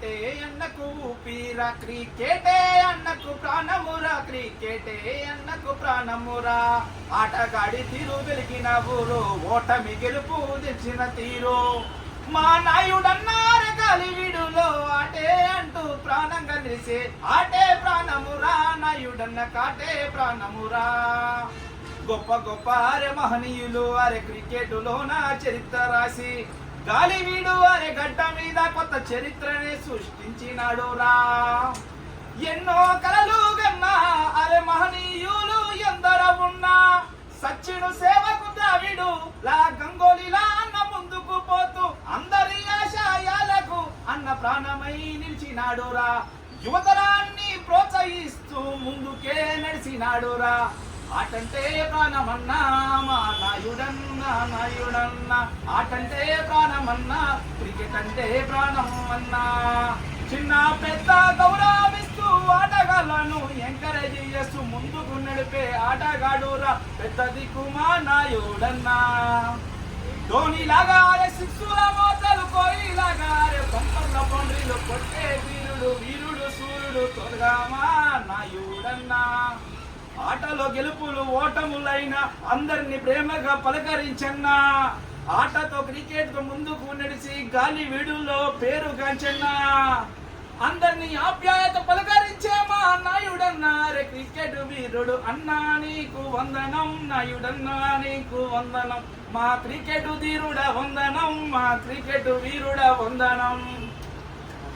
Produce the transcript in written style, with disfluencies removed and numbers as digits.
క్రికెటే అన్నకు ఊపిరా క్రికెటే అన్నకు ప్రాణమురా క్రికెటే అన్నకు ప్రాణమురా ఆటగాడి తీరు వెలిగిన ఊరు ఓటమి గెలుపు తెచ్చిన తీరు మా నాయుడన్నారు గాలివీడులో ఆటే అంటూ ప్రాణంగా నిలిసే ఆటే ప్రాణమురా నాయుడన్న కాటే ప్రాణమురా గొప్ప గొప్ప అరే మహనీయులు అరే క్రికెట్లో నా చరిత్ర రాసి గాలివీడు అరే గడ్డ మీద కొత్త చరిత్రని సృష్టించినాడు రా ఎన్నో కలలు గన్నా అరే మహనీయులు ఎందరో ఉన్నా సచిన్ సేవకు ద్రావిడు లా గంగోలీలా అన్న ముందుకు పోతూ అందరి ఆశయాలకు అన్న ప్రాణమై నిలిచినాడు రా యువతరాన్ని ప్రోత్సహిస్తూ ముందుకే నడిచినాడు రా ఆటంటే ప్రాణమన్నా మా నాయుడన్నా ఆటంటే ప్రాణమన్నా క్రికెట్ అంటే ప్రాణం అన్నా చిన్న పెద్ద గౌరవిస్తూ ఆటగాళ్లను ఎంకరేజ్ చేస్తూ ముందుకు నడిపే ఆటగాడురా పెద్ద దిక్కు మా నాయుడన్నా ధోని లాగా సిక్సుల మోతలు కోయిలాగా పంపంల బౌండరీలు కొట్టే వీరుడు సూర్యుడు త్వరగా మా నాయుడన్నా ఆటలో గెలుపులు ఓటములైన అందరిని ప్రేమగా పలకరించన్నా ఆటతో క్రికెట్ తో ముందుకు నడిచి గాలి వీడుల్లో పేరు గాంచన్నా అందరినీ ఆప్యాయత పలకరించే మా నాయుడన్నా రే క్రికెట్ వీరుడు అన్నా నీకు వందనం నాయుడన్నా నీకు వందనం మా క్రికెట్ ధీరుడ వందనం మా క్రికెట్ వీరుడ వందనం